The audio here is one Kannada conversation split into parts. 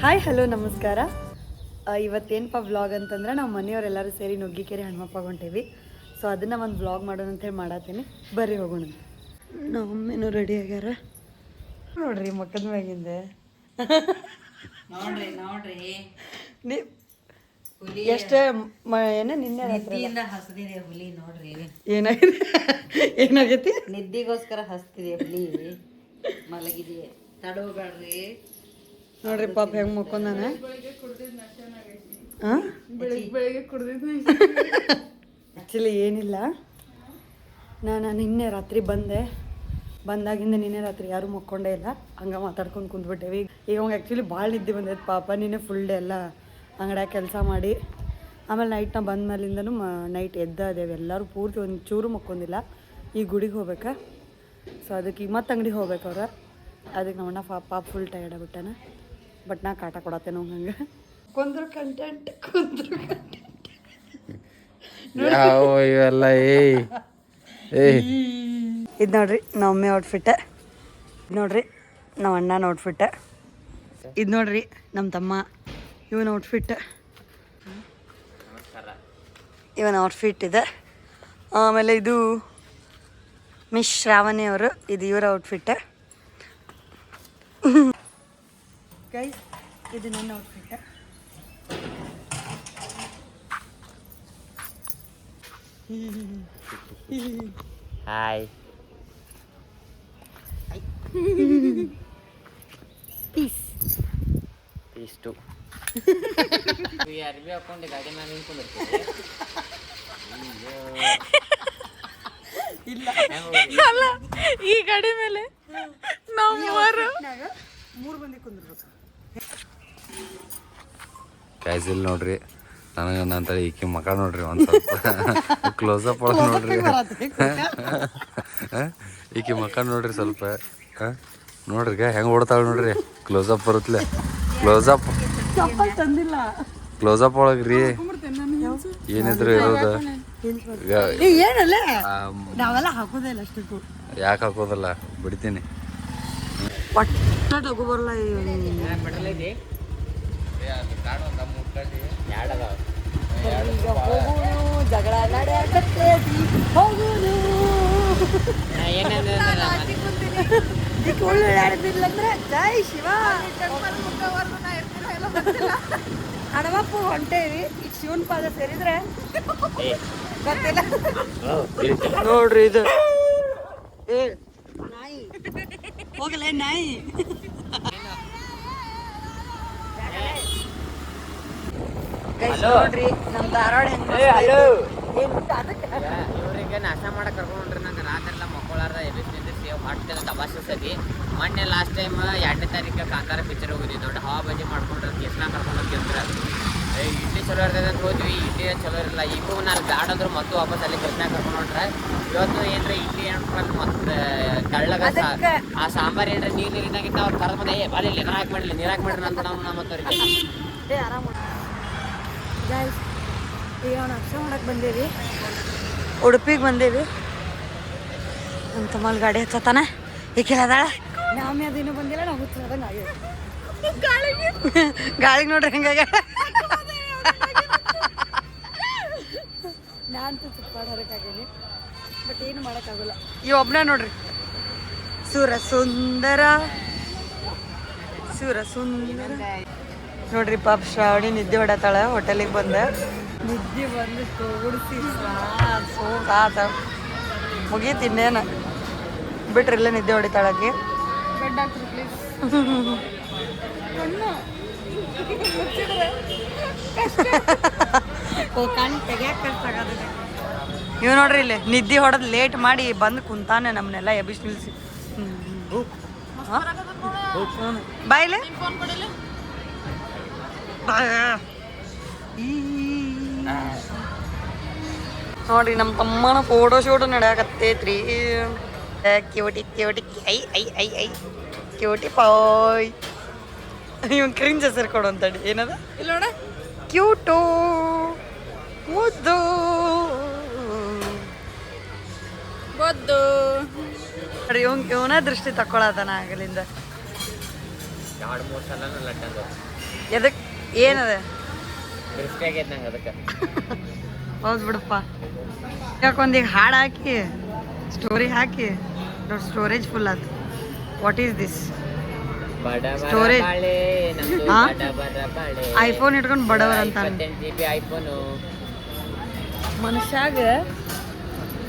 ಹಾಯ್ ಹಲೋ ನಮಸ್ಕಾರ. ಇವತ್ತೇನಪ್ಪ ವ್ಲಾಗ್ ಅಂತಂದ್ರೆ ನಾವು ಮನೆಯವರೆಲ್ಲರೂ ಸೇರಿ ನುಗ್ಗಿಕೆರೆ ಹನುಮಪ್ಪ ಹೊಂಟೇವಿ. ಸೊ ಅದನ್ನು ಒಂದು ವ್ಲಾಗ್ ಮಾಡೋಣ ಅಂತೇಳಿ ಮಾಡತ್ತೀನಿ. ಬರ್ರಿ ಹೋಗೋಣ. ನಮ್ಮ ಅಮ್ಮೇನೂ ರೆಡಿ ಆಗ್ಯಾರ ನೋಡ್ರಿ ಮಕ್ಕದ ಮ್ಯಾಗಿಂದೆ. ನೋಡ್ರಿ ನೋಡ್ರಿ ನೀ ಎಷ್ಟು ಏನ ನಿನ್ನೆ ನಿದ್ದಿಯಿಂದ ಹಸ್ದಿದೆ ಹುಲಿ ನೋಡ್ರಿ. ಏನಾಗೈತಿ? ನಿದ್ದಿಗೋಸ್ಕರ ಹಸ್ತಿದೆ ಹುಲಿ, ಮಲಗಿದೆ. ತಡೋಬೇಡ್ರಿ ನೋಡ್ರಿ ಪಾಪ ಹೆಂಗ್ ಮಕ್ಕೊಂದಾನ. ಆ್ಯಕ್ಚುಲಿ ಏನಿಲ್ಲ, ನಾನು ನಿನ್ನೆ ರಾತ್ರಿ ಬಂದಾಗಿಂದ ನಿನ್ನೆ ರಾತ್ರಿ ಯಾರೂ ಮಕ್ಕೊಂಡೇ ಇಲ್ಲ. ಹಂಗೆ ಮಾತಾಡ್ಕೊಂಡು ಕುಂತ್ಬಿಟ್ಟೇವಿ. ಈಗ ಅವ್ಗೆ ಆ್ಯಕ್ಚುಲಿ ಭಾಳ ನಿದ್ದೆ ಬಂದೈತೆ ಪಾಪ. ನಿನ್ನೆ ಫುಲ್ ಡೇ ಎಲ್ಲ ಅಂಗಡ್ಯಾಗ ಕೆಲಸ ಮಾಡಿ ಆಮೇಲೆ ನೈಟ್ ನಾ ಬಂದ ಮೇಲಿಂದನೂ ನೈಟ್ ಎದ್ದೇವೆ. ಎಲ್ಲರೂ ಪೂರ್ತಿ ಒಂದು ಚೂರು ಮಕ್ಕೊಂದಿಲ್ಲ. ಈ ಗುಡಿಗೆ ಹೋಗ್ಬೇಕಾ, ಸೊ ಅದಕ್ಕೆ ಈಗ ಮತ್ತೆ ಅಂಗಡಿಗೆ ಹೋಗ್ಬೇಕು ಅವ್ರು. ಅದಕ್ಕೆ ನಮ್ಮಣ್ಣ ಪಾಪ ಫುಲ್ ಟಯರ್ಡ್ ಆಗ್ಬಿಟ್ಟಾನ. ಬಟ್ ನಾ ಕಾಟ ಕೊಡತ್ತೇನೆ ಹಂಗೆ ಕುಂದ್ರು ಕಂಟೆಂಟ್ ಇವೆಲ್ಲ ಇದು ನೋಡ್ರಿ ನಮ್ಮ ಅಮ್ಮೆ ಔಟ್ಫಿಟ್, ಇದು ನೋಡ್ರಿ ನಮ್ಮ ಅಣ್ಣನ ಔಟ್ಫಿಟ್, ಇದು ನೋಡ್ರಿ ನಮ್ಮ ತಮ್ಮ ಇವನ ಔಟ್ಫಿಟ್, ಇವನ ಔಟ್ಫಿಟ್ ಇದೆ. ಆಮೇಲೆ ಇದು ಮಿಸ್ ಶ್ರಾವಣಿ ಅವರು, ಇದು ಇವರ ಔಟ್ಫಿಟ್. ಗೈಸ್ ಇದು ನನ್ನ ಔಟ್ಫಿಟ್. ಹಾಯ್ ಪೀಸ್ ಪೀಸ್ ಟು ಅರ್ಬಿ ಹಾಕೊಂಡು ಗಾಡಿ ಮೇಲೆ ನಿಂತ್ಕೊಂಡಿರ್ತೀವಿ. ಇಲ್ಲ ಅಲ್ಲ, ಈ ಗಾಡಿ ಮೇಲೆ ನಾವು ಮೂರು ಮಂದಿ ಕುಂದಿರ್ಬೇಕು. ಕ್ಯಾಸಿಲ್ ನೋಡ್ರಿ, ನನಗೆ ನಂತರ ಈಕಿ ಮಕ ನೋಡ್ರಿ ಒಂದು ಸ್ವಲ್ಪ ಕ್ಲೋಸಪ್ ಒಳಗೆ ನೋಡ್ರಿ. ಈಕಿ ಮಕ ನೋಡ್ರಿ ಸ್ವಲ್ಪ ನೋಡ್ರಿ ಹೆಂಗೆ ಓಡ್ತಾಳೆ ನೋಡ್ರಿ. ಕ್ಲೋಸಪ್ ಬರುತ್ತಲೆ, ಕ್ಲೋಸಪ್ ತಂದಿಲ್ಲ. ಕ್ಲೋಸಪ್ ಒಳಗೆ ರೀ ಏನಿದ್ರು ಇರೋದು ಏನಲ್ಲ ನಾವೆಲ್ಲ ಹಾಕೋದೇ ಇಲ್ಲ ಅಷ್ಟಕ್ಕೂ. ಯಾಕೆ ಹಾಕೋದಲ್ಲ, ಬಿಡ್ತೀನಿ. ಒಟ್ಟ ತಗೋ ಬರಲ್ಲ. ಜಗಳ ಹೋಗುದು ಅಂದ್ರೆ ಜೈ ಶಿವ ಹಣಮಪ್ಪ ಹೊಂಟೇವಿ. ಈಗ ಶಿವನ್ ಪಾದ ಸೇರಿದ್ರೆ ಗೊತ್ತಿಲ್ಲ ನೋಡ್ರಿ. ಇದು ನಾಯಿ ಹೋಗಲೇ ನಾಯಿ. ನೋಡ್ರಿ ನಮ್ ಧಾರವಾಡ ಇವ್ರಿಗೆ ನಾಶ ಮಾಡಕ್ ಕರ್ಕೊಂಡ್ರಿ. ನಂಗೆ ರಾತ್ರಿ ಎಲ್ಲ ಮಕ್ಕಳಾರ್ದ ಎಬ್ಬಿಸ್ತಿದ್ದೆ ಸೇವ್ ಮಾಡ್ತಿದ್ದೆ ದಬಾಸಿ ಸತಿ. ಮೊನ್ನೆ ಲಾಸ್ಟ್ ಟೈಮ್ 2ನೇ ತಾರೀಕು ಕಾಂತಾರ ಪಿಕ್ಚರ್ ಹೋಗಿದ್ವಿ. ದೊಡ್ಡ ಹವಾ ಬಜ್ಜಿ ಮಾಡ್ಕೊಂಡ್ರೆ ಕೆಸ್ನ ಕರ್ಕೊಂಡು ಹೋಗಿದ್ರೆ ಇಡ್ಲಿ ಚಲೋ ಇರ್ತದೆ ಅಂತ ಹೋದ್ವಿ. ಇಡ್ಲಿ ಚಲೋ ಇರಲ್ಲ. ಈಗೂ ನಾನು ಬ್ಯಾಡ್ ಅಂದ್ರು ಮತ್ತು ವಾಪಸ್ ಅಲ್ಲಿ ಕೆಸ್ನ ಕರ್ಕೊಂಡು ಹೊಂಟ್ರೆ. ಇವತ್ತು ಏನ್ರಿ ಇಡ್ಲಿ ಏನ್ಕೊಂಡು ಮತ್ತೆ ಕಳ್ಳಗ ಆ ಸಾಂಬಾರು ಏನ್ರಿ ನೀರಿನಾಗಿದ್ದ ಅವ್ರು ಕರೆದು ಬಂದೆ ಬಾಲಿ ನೀರು ಹಾಕಿ ಮಾಡಲಿ ನೀರು ಹಾಕಿ ಮಾಡ್ರಿ ಅಂತ ನಾವು ನಮ್ಮತ್ತವ್ರಿಗೆ ಆರಾಮ. ಈಗ ನಾವು ನಕ್ಷೆ ಮಾಡಕ್ಕೆ ಬಂದೇವಿ, ಉಡುಪಿಗೆ ಬಂದೇವಿ. ನಮ್ಮ ತಮ್ಮಲ್ಲಿ ಗಾಡಿ ಹಚ್ಚತಾನೆ. ಈಗ ಅದಾಳ ನಾಮಿ ಅದೇನು ಬಂದಿಲ್ಲ. ನಾವು ಹುಚ್ಚದಂಗೆ ಆಗ್ಯದ ಗಾಳಿಗೆ ನೋಡ್ರಿ ಹಂಗಾಗ. ನಾನಂತೂ ಚಿಪ್ಪಾಡೋದಕ್ಕಾಗೇನಿ, ಬಟ್ ಏನು ಮಾಡೋಕ್ಕಾಗಲ್ಲ. ಈ ಒಬ್ಬನ ನೋಡ್ರಿ ಸುರ ಸುಂದರ ನೋಡ್ರಿ ಪಾಪ ಶ್ರಾವಣಿ ನಿದ್ದೆ ಹೊಡತಾಳ. ಹೋಟೆಲಿಗೆ ಬಂದ ನಿದ್ದೆ ಬಂದು ಕೂಡಿಸಿ ಸಾತ ಮುಗೀತು. ಇನ್ನೇನು ಬಿಟ್ರಿಲ್ಲ ನಿದ್ದೆ ಹೊಡಿತಾಳಕ್ಕೆ. ಇವ್ ನೋಡ್ರಿ ಇಲ್ಲಿ ನಿದ್ದೆ ಹೊಡೆದ್ ಲೇಟ್ ಮಾಡಿ ಬಂದು ಕುಂತಾನೆ. ನಮ್ಮನ್ನೆಲ್ಲ ಎಬ್ಬಿಸಿ ನಿಲ್ಸಿ. ಬಾಯ್ಲೆ ನೋಡ್ರಿ ನಮ್ಮ ತಮ್ಮನ ಫೋಟೋ ಶೂಟ್ ನಡೆಯಕತ್ತೈತ್ರಿ. ಕ್ಯೂಟಿ ಕ್ಯೂಟಿ ಐ ಐ ಐ ಐ ಕ್ಯೂಟಿ ಪಾಯ್. ಇವ್ ಕ್ರಿಂಜ್ ಹೆಸರು ಕೊಡು ಅಂತಡಿ. ಏನದ ಇಲ್ಲ ನೋಡ, ಕ್ಯೂಟು ಮುದ್ದು ಗೊದ್ದು ಇವನ ದೃಷ್ಟಿ ತಕ್ಕೊಳತಾನ ಆಗಲಿಂದ. 2-3 ಸಲ ಲಟ್ಟಂದು ಎದಕ್ಕೆ ಏನದ ಕ್ರಿಸ್ಪಿ ಆಗೈತೆ ನಂಗೆ ಅದಕ್ಕೆ. ಹೌದು ಬಿಡಪ್ಪ. ಯಾಕೊಂದೀಗ ಹಾಡು ಹಾಕಿ ಸ್ಟೋರಿ ಹಾಕಿ ಸ್ಟೋರೇಜ್ ಫುಲ್ ಆಯ್ತು. What is this? Storage. ಹಾ? ಐಫೋನ್ ಇಟ್ಕೊಂಡು ಬಡವರ ಅಂತ GB ಐಫೋನು. ಮನುಷ್ಯಾಗ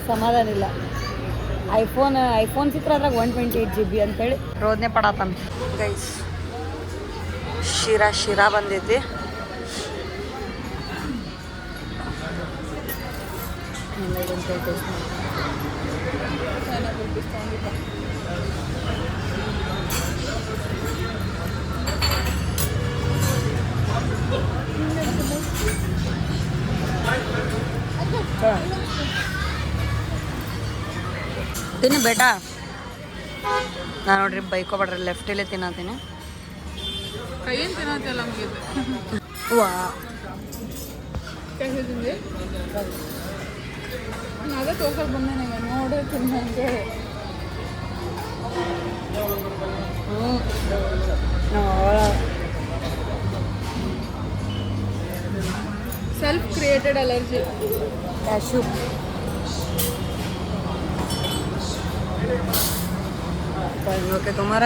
ಸಮಾಧಾನ ಇಲ್ಲ. ಐಫೋನ್ ಸಿಕ್ಕರೆ ಅದ್ರಾಗ 128 GB ಅಂತೇಳಿ ರೋದನೆ ಪಡತಾನ. ಗೈಸ್ ಶಿರಾ ಬಂದೈತಿ. ತಿನ್ನು ಬೇಟಾ. ನಾನು ನೋಡ್ರಿ ಬೈಕೋಬೇಡ್ರಿ, ಲೆಫ್ಟಲ್ಲೇ ತಿನ್ನತೀನಿ. ಕೈಯೇನು ತಿನ್ನತ್ತಿಲ್ಲ ಮುಗಿದು ವಾ ಕೈಗೆ ತಿಂದೆ ನಾನು ಅದೇ ತೋರ್ಸಕ್ಕೆ ಬಂದೆ ನನಗೆ ನೋಡಿ ತಿನ್ನ ಅಂತೇಳಿ. Self created allergy. Cashew okay Kumara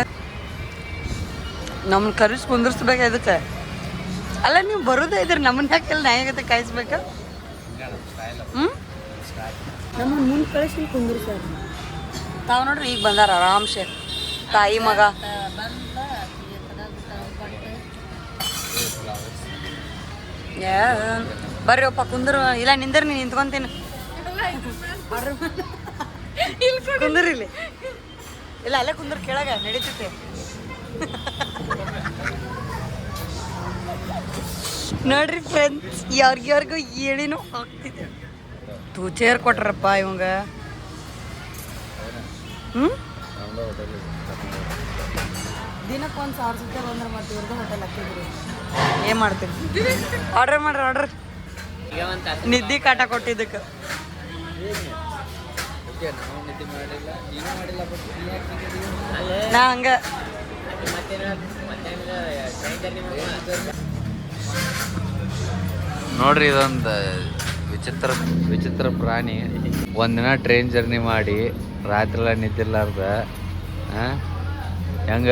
ನಮ್ಮನ್ನ ಕರೆಸಿ ಕುಂದಿರ್ಸ್ಬೇಕು. ಇದಕ್ಕೆ ಅಲ್ಲ ನೀವು ಬರೋದೇ ಇದ್ರಿ, ನಮ್ಮನ್ನ ಯಾಕೆಲ್ಲ ನ್ಯಾಯಗತೆ ಕಾಯಿಸ್ಬೇಕು? ನಮ್ಮನ್ನ ಮುಂದೆ ಕಳಿಸಿ ಕುಂದಿರ್ಸ್ಯಾರ. ತಾವು ನೋಡ್ರಿ ಈಗ ಬಂದಾರ ಆರಾಮ್ಸೆ ತಾಯಿ ಮಗ. ಬರ್ರಿ ಒಪ್ಪ ಕುಂದ್ರು. ಇಲ್ಲ ನಿಂದ್ರಿ, ನೀನು ನಿಂತ್ಕೊಂತೀನಿ. ಕುಂದ್ರಿ ಇಲ್ಲಿ. ಇಲ್ಲ ಅಲ್ಲೇ ಕುಂದ್ರ ಕೆಳಗ ನಡೀತೈತಿ. ನೋಡ್ರಿ ಫ್ರೆಂಡ್ಸ್, ಯಾರಿಗ್ಯಾರಿಗೂ ಏನೇನೋ ಆಗ್ತಿದೆ. ಚೇರ್ ಕೊಟ್ರಪ್ಪ ಇವಂಗ. ದಿನಕ್ಕೆ 1,000 ಸತಿ ಬಂದ್ರೆ ಮತ್ತೆ ಇವ್ರದ್ದು ಹೋಟೆಲ್ ಹಾಕಿದ್ರಿ. ಏನು ಮಾಡ್ತೀರಿ? ಆರ್ಡ್ರ್ ಮಾಡ್ರಿ. ನಿದ್ದೆ ಕಾಟ ಕೊಟ್ಟಿದ್ದಕ್ಕೆ ನಾ ಹಂಗ ನೋಡ್ರಿ ಇದೊಂದು ವಿಚಿತ್ರ ಪ್ರಾಣಿ. ಒಂದಿನ ಟ್ರೈನ್ ಜರ್ನಿ ಮಾಡಿ ರಾತ್ರಿ ಎಲ್ಲ ನಿದ್ದಿರ್ಲಾರ್ದ ಹೆಂಗ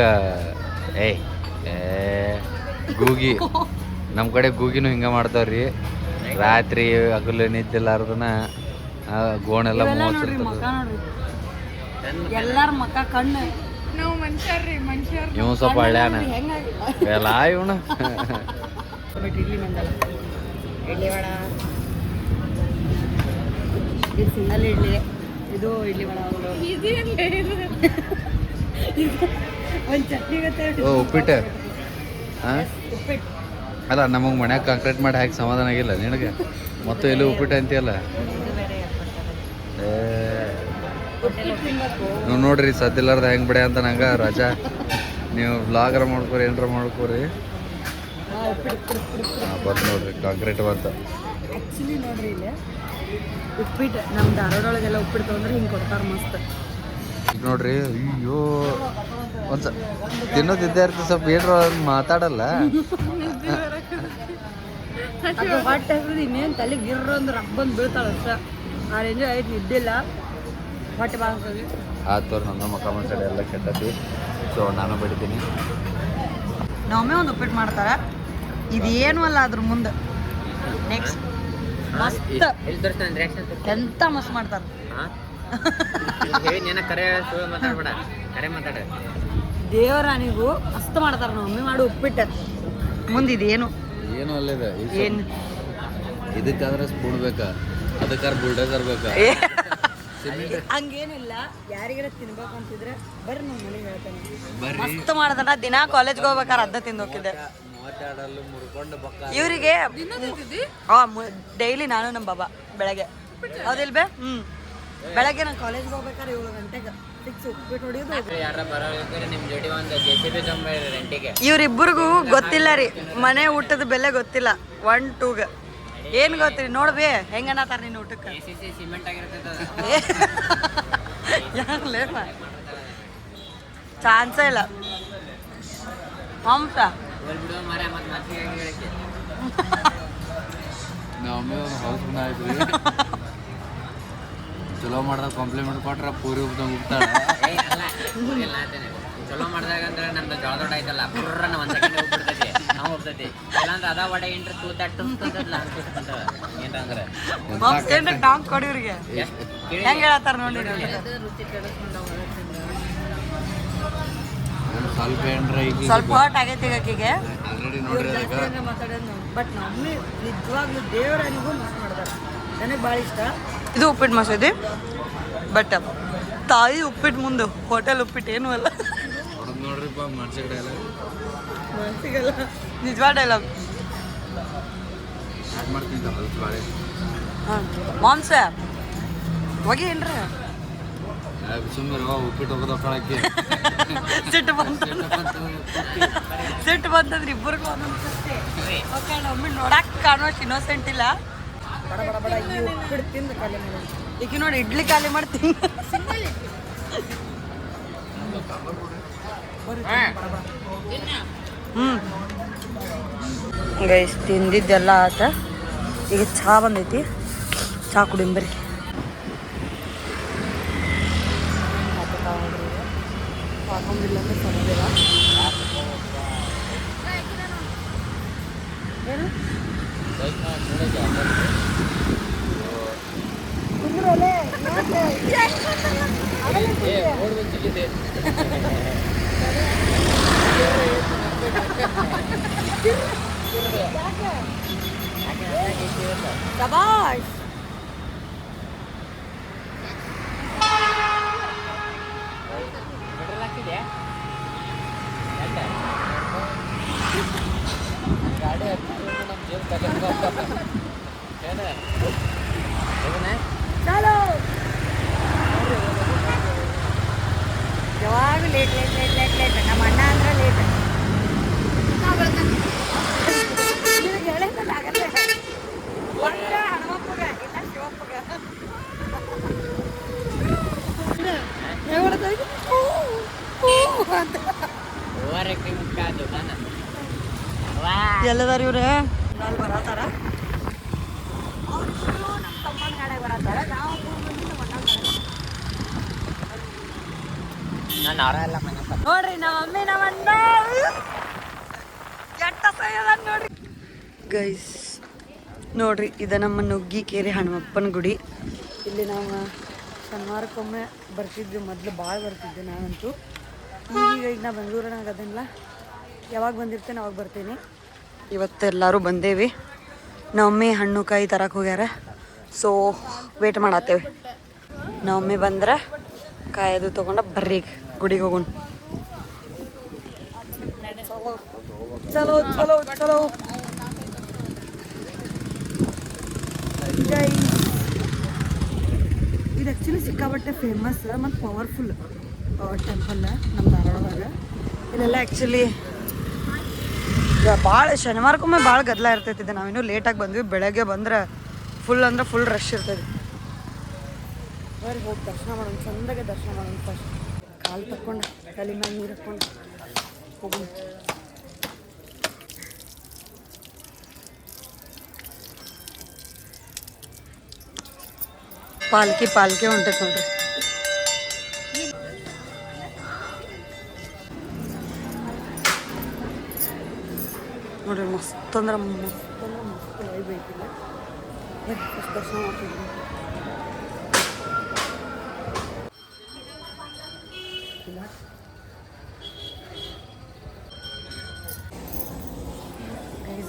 ಗೂಗಿ ನಮ್ಮ ಕಡೆ ಗೂಗಿನೂ ಹಿಂಗೆ ಮಾಡ್ತಾವ್ರಿ. ರಾತ್ರಿ ಹಗಲು ನಿದ್ದಿರ್ಲಾರ್ದನ ಗೋಣೆಲ್ಲ ಎಲ್ಲಾರ ಮಕ್ಕ ಕಣ್ಣು. ನಾವು ಮನುಷ್ಯರ್ರಿ ಮನುಷ್ಯರ್. ಇವ್ ಸ್ವಲ್ಪ ಹಳ್ಳ್ಯಾನ ಎಲ್ಲ ಇವನು. ಇಡ್ಲಿ ಮಂದಲ್ಲ, ಇಡ್ಲಿ ವಡ, ಇದು ಸಿಂಗಲ್ ಇಡ್ಲಿ, ಇದು ಇಡ್ಲಿ ವಡ, ಒಂದು ಚಟ್ನಿ ಗತ್ತೆ. ಉಪ್ಪಿಟ್ಟು. ಉಪ್ಪಿಟ್ಟು ಅಲ್ಲ ನಮಗೆ ಮನ್ಯಾಗ ಕಾಂಕ್ರೀಟ್ ಮಾಡಿ ಹಾಕಿ ಸಮಾಧಾನ ಆಗಿಲ್ಲ ನಿನಗೆ. ಮತ್ತು ಎಲ್ಲಿ ಉಪ್ಪಿಟ್ಟು ಅಂತೀಯಲ್ಲ. ನೀವು ನೋಡ್ರಿ ಸದ್ದಿಲ್ಲಾರ್ದ ಹೆಂಗೆ ಬಿಡ ಅಂತ ನಂಗೆ ರಜಾ. ನೀವು ಬ್ಲಾಗರ ಮಾಡ್ಕೊರಿ, ಏನಾರ ಮಾಡ್ಕೊರಿ. ಬಂತು ನೋಡ್ರಿ ಕಾಂಕ್ರೀಟ್ ಬಂತು. ಆ್ಯಕ್ಚುಲಿ ನೋಡ್ರಿ ಇಲ್ಲಿ ಉಪ್ಪಿಟ್ಟು ನಮ್ಮ ಧಾರವಾಡೊಳಗೆಲ್ಲ ಉಪ್ಪಿಟ್ಟು ತೊಗೊಂಡ್ರೆ ಹಿಂಗೆ ಕೊಡ್ತಾರೆ ಮಸ್ತ್. ಈಗ ನೋಡ್ರಿ ಅಯ್ಯೋ ಒಂದು ತಿನ್ನೋದಿದ್ದೇ ಇರ್ತದೆ. ಸ್ವಲ್ಪ ಏನ್ರ ಮಾತಾಡಲ್ಲ. ಅದು ಹೊಟ್ಟೆ ಹಸಿದು ಇನ್ನೇನು ತಲೆ ಗಿರ್ರ ಒಂದು ರಬ್ಬಂದು ಬೀಳ್ತಾಳೆ ಅಷ್ಟ. ಆ ರೇಂಜ್ ಆಯ್ತು, ನಿದ್ದಿಲ್ಲ, ಹೊಟ್ಟೆ ಬಾಳ್ಸೋದು. ಆಯ್ತು ನನ್ನ ಮಕ್ಕ ಮಕ್ಕಳು ಎಲ್ಲ ಕೆಟ್ಟತಿ. ಸೊ ನಾನು ಬಿಡ್ತೀನಿ. ನಾವೇ ಒಂದು ಉಪ್ಪಿಟ್ಟು ಮಾಡ್ತಾರೆ. ಇದೇನು ಅಲ್ಲ ಅದ್ರ ಮುಂದೆ ನೆಕ್ಸ್ಟ್ ಮಸ್ತ್ ಎಂತ ಮಸ್ತ್ ಮಾಡ್ತಾರೆ. ದೇವರಾಣಿಗೂ ಮಸ್ತ್ ಮಾಡ್ತಾರೆ. ನಾವು ಮಮ್ಮಿ ಮಾಡು ಉಪ್ಪಿಟ್ಟು ಮುಂದೆ ಇದೇನು ಏನು ಅಲ್ಲಿದೆ. ಏನು ಇದಕ್ಕಾದ್ರೆ ಸ್ಪೂನ್ ಬೇಕಾ, ಅದಕ್ಕಾದ್ರೆ ಬುಲ್ಡೋಸರ್ ಬೇಕಾ? ಹಂಗೇನಿಲ್ಲ. ಯಾರಿಗಾರ ತಿನ್ಬೇಕಂತಿದ್ರೆ ಬರ್ರಿ ನಮ್ಮ ಮನೆಗೆ ಹೇಳ್ತೇನೆ. ಮಸ್ತ್ ಮಾಡ್ತಾರ. ದಿನ ಕಾಲೇಜ್ಗೆ ಹೋಗ್ಬೇಕಾರೆ ಅದ್ದ ತಿಂದು ಹೋಗಿದ್ದೆ. ಇವರಿಗೆ ಡೈಲಿ ನಾನು ನಮ್ಮ ಬಾಬಾ ಬೆಳಗ್ಗೆ ಹೌದಿಲ್ ಬೇ. ಬೆಳಗ್ಗೆ ನಾನು ಕಾಲೇಜ್ಗೆ ಹೋಗ್ಬೇಕಾದ್ರೆ 7 ಗಂಟೆಗೆ ಫಿಕ್ಸ್ ಉಪ್ಪಿಟ್ಟು ಹೊಡಿಯೋದು. ಇವ್ರಿಬ್ಬರಿಗೂ ಗೊತ್ತಿಲ್ಲ ರೀ ಮನೆ ಊಟದ ಬೆಲೆ ಗೊತ್ತಿಲ್ಲ. 1, 2ಗೆ ಏನು ಗೊತ್ತಿರಿ ನೋಡ್ಬೇ ಹೆಂಗನ್ನತಾರ ನಿನ್ನ ಊಟಕ್ಕೆ. ಚಾನ್ಸೇ ಇಲ್ಲ. ಮಾಂಸ ಬಿಡುವ ಮಾರ ಮತ್ತೆ ಮತ್ತೆ ಹೇಳಕ್ಕೆ ನಮ್ಮ ಒಂದು ಹೌಸ್ ಗುಣ ಆಯ್ತು ಚಲೋ ಮಾಡ್ದಾಗ ಕಾಂಪ್ಲಿಮೆಂಟ್ ಕೊಟ್ರೆ ಪೂರಿ ಉಬ್ತಾಳೆ ಏ ಅಲ್ಲ ಇಲ್ಲ ಅಂತೇನೆ ಚಲೋ ಮಾಡಿದಾಗ ಅಂದ್ರೆ ನಮ್ದು ಜೋಳ ದೊಡ್ಡ ಆಯ್ತಲ್ಲ ಪುರ್ರನ್ನ ಒಂದು ಸೆಕೆಂಡ್ ಹೋಗ್ಬಿಡ್ತೈತಿ ನಾವು ಹೋಗ್ತೈತಿ ಇಲ್ಲಾಂದ್ರೆ ಅದ ವಡೆ ಎಂಟ್ರೆ ತೂತಟ್ಟು ಅಂತಲ್ಲ ಏನಂದ್ರೆ ಏನ್ರಿ ಟಾಂಗ್ ಕೊಡಿ ಇವ್ರಿಗೆ ಹೆಂಗೆ ಹೇಳ್ತಾರ ನೋಡಿ ರುಚಿ ಕೆಡಿಸ್ಕೊಂಡವ ಸ್ವಲ್ಪ ಏನ್ರ ಈಗ ಸ್ವಲ್ಪ ಹರ್ಟ್ ಆಗೈತಿ ಆಕಿಗೆ ಆಲ್ರೆಡಿ ನೋಡ್ರಿ ಅದಕ್ಕೆ ಮಾತಾಡೋದು ಬಟ್ ನಮ್ಮಿ ನಿಜವಾಗ್ಲೂ ದೇವರಾಣಿಗೂ ಮಸ್ತ್ ಮಾಡ್ತಾರೆ ನನಗೆ ಭಾಳ ಇಷ್ಟ ಇದು ಉಪ್ಪಿಟ್ಟು ಮಸೂದಿ ಬಟ್ ತಾಯಿ ಉಪ್ಪಿಟ್ಟು ಮುಂದೆ ಹೋಟೆಲ್ ಉಪ್ಪಿಟ್ಟು ಏನೂ ಅಲ್ಲ ಹೊಡೆದ್ ನೋಡ್ರಿಪ್ಪ ಮನ್ಸಿಗೆ ಡೈಲಾಗ್ ಮನ್ಸಿಗಲ್ಲ ನಿಜವಾದ ಡೈಲಾಗ್ ಯಾಕೆ ಮಾಡ್ತೀನಿ ಹೊಲ್ಸ್ ಬಾಳೆ ಹಾಂ ಮಾಂಸ ಹೋಗಿ ಏನ್ರ ಸುಮ್ಮನೆ ಉಪ್ಪಿಟ್ಟು ಹೋಗೋದು ಒಕ್ಕಳಕ್ಕೆ ಸಿಟ್ಟು ಬಂತ ಸಿಟ್ಟು ಬಂತಂದ್ರೆ ಇಬ್ಬರಿಗೂ ಒಂದೊಂದು ಓಕೆ ಒಮ್ಮೆ ನೋಡಕ್ಕೆ ಕಾಣೋಷ್ಟು ಇನ್ನೋಸೆಂಟ್ ಇಲ್ಲ ಬಡ ಬಡ ಬಡ ಈ ಉಪ್ಪಿಟ್ಟು ತಿಂದು ಖಾಲಿ ಮಾಡಿ ಈಗ ನೋಡಿ ಇಡ್ಲಿ ಖಾಲಿ ಮಾಡ್ತೀನಿ ಗೈಸ್ ತಿಂದಿದ್ದೆಲ್ಲ ಆತ ಈಗ ಚಹಾ ಬಂದೈತಿ ಚಹಾ ಕುಡಿಂಬರಿ ಹಾಕೊಂಡಿಲ್ಲ ಅಂದ್ರೆ ಸರಿಯಿಲ್ಲ ಏನು ಶಬಾಷ್ ಗಾಡಿ ಹತ್ತಿದ್ರು ನಮ್ಮ ಜೇಬ್ ತಲೆ ಚಾಲೋ ಯಾವಾಗ late late late late late ನಮ್ಮ ಅಣ್ಣ ಅಂದ್ರೆ ಲೇಟ್ ನಿನಗೆ ಹೇಳಿದ್ರೆ ಆಗಲ್ಲ ಒಟ್ಟು ಹನುಮಪ್ಪಗ ಇಲ್ಲ ಶಿವಪ್ಪಗ ಓವರ್ ಆಕ್ಟಿಂಗ್ ಕಾದು ನಾನು ಎಲ್ಲದಾರ ಇವ್ರೆ ಅಲ್ಲಿ ಬರತ್ತಾರ ನಮ್ಮ ತಮ್ಮನ ಗಾಡಿಯಾಗ ಬರತ್ತಾರ ನಾವು ನಾನು ಅವರ ಎಲ್ಲ ಮನೆ ನೋಡ್ರಿ ನಮ್ಮ ಮಮ್ಮಿ ನಮ್ಮ ಅಣ್ಣ ಕೆಟ್ಟ ಸೈಯದ ನೋಡ್ರಿ ಗೈಸ್ ನೋಡ್ರಿ ಇದು ನಮ್ಮ ನುಗ್ಗಿಕೇರಿ ಹನುಮಪ್ಪನ ಗುಡಿ ಇಲ್ಲಿ ನಾವು ಶನಿವಾರಕ್ಕೊಮ್ಮೆ ಬರ್ತಿದ್ವಿ ಮೊದಲು ಭಾಳ ಬರ್ತಿದ್ದೆ ನಾನಂತೂ ಈಗ ನಾ ಬೆಂಗಳೂರಿನಾಗ ಅದನ್ನೆಲ್ಲ ಯಾವಾಗ ಬಂದಿರ್ತೇನೆ ಅವಾಗ ಬರ್ತೀನಿ ಇವತ್ತೆಲ್ಲರೂ ಬಂದೇವಿ ನಮ್ಮಮ್ಮಿ ಹಣ್ಣು ಕಾಯಿ ತರಕ್ಕೆ ಹೋಗ್ಯಾರ ಸೊ ವೇಟ್ ಮಾಡತ್ತೇವೆ ನಮ್ಮಮ್ಮಿ ಬಂದ್ರೆ ಕಾಯದು ತೊಗೊಂಡ ಬರ್ರಿ ಗುಡಿಗೆ ಹೋಗೋಣ ಚಲೋ ಚಲೋ ಚಲೋ ಇದು ಆ್ಯಕ್ಚುಲಿ ಸಿಕ್ಕಾಪಟ್ಟೆ ಫೇಮಸ್ ಮತ್ತು ಪವರ್ಫುಲ್ ಟೆಂಪಲ್ ನಮ್ಮ ಧಾರವಾಡದಾಗ ಇಲ್ಲೆಲ್ಲ ಆ್ಯಕ್ಚುಲಿ ಭಾಳ ಶನಿವಾರಕ್ಕೊಮ್ಮೆ ಭಾಳ ಗದ್ದಲ ಇರ್ತೈತಿ ಇದು ನಾವಿನ್ನೂ ಲೇಟಾಗಿ ಬಂದ್ವಿ ಬೆಳಗ್ಗೆ ಬಂದ್ರೆ ಫುಲ್ ಅಂದ್ರೆ ಫುಲ್ ರಶ್ ಇರ್ತೈತಿ ಬರ್ರಿ ಹೋಗಿ ದರ್ಶನ ಮಾಡೋಣ ಚಂದಾಗೆ ದರ್ಶನ ಮಾಡೋಣ ಫಸ್ಟ್ ಕಾಲು ತಕ್ಕೊಂಡು ತಲೆ ಮ್ಯಾಗ ನೀರು ಹಾಕ್ಕೊಂಡು ಹೋಗೋಣ ಪಾಲ್ಕಿ ಪಾಲ್ಕಿ ಹೊಂಟೈತೆ ನೋಡ್ರಿ ನೋಡ್ರಿ ಮಸ್ತ್ ಅಂದ್ರೆ ಮಸ್ತ್ ವೈಬ್ ಐತಿಲ್ಲ ಫಸ್ಟ್ ದರ್ಶನ ಮಾಡ್ತಿದ್ವಿ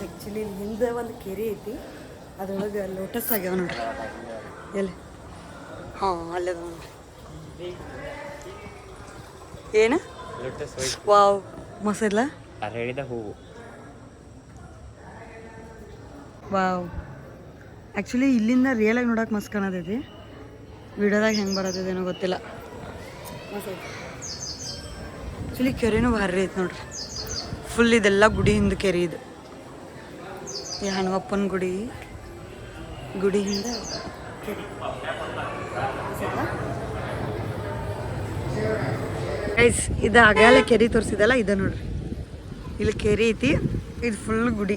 ಆ್ಯಕ್ಚುಲಿ ಹಿಂದೆ ಒಂದು ಕೆರೆ ಐತಿ ಅದ್ರೊಳಗೆ ಲೋಟಸ್ ಆಗ್ಯಾವ ನೋಡ್ರಿ ಎಲ್ಲಿ ಹಾಂ ಅಲ್ಲದ ನೋಡ್ರಿ ಏನು ವಾವ್ ಮಸ್ತ್ ಇಲ್ಲ ಹೇಳಿದ ಹೂವು ವಾವ್ ಆ್ಯಕ್ಚುಲಿ ಇಲ್ಲಿಂದ ರಿಯಲಾಗಿ ನೋಡೋಕೆ ಮಸ್ತ್ ಕಾಣತೈತಿ ವಿಡಿಯೋದಾಗ ಹೆಂಗೆ ಬರತ್ತದೇನೋ ಗೊತ್ತಿಲ್ಲ ಮಸ್ತ್ ಐತಿ ಆ್ಯಕ್ಚುಲಿ ಕೆರೆನೂ ಭಾರಿ ಐತೆ ನೋಡ್ರಿ ಫುಲ್ ಇದೆಲ್ಲ ಗುಡಿ ಹಿಂದೆ ಕೆರೆ ಇದು ಈ ಹನುಮಪ್ಪನ ಗುಡಿ ಹಿಂದೆ ಕೆರೆ ಗೈಸ್ ಇದು ಅಗಾಲ ಕೆರೆ ತೋರಿಸಿದಲ್ಲ ಇದೆ ನೋಡ್ರಿ ಇಲ್ಲಿ ಕೆರೆ ಐತಿ ಇದು ಫುಲ್ ಗುಡಿ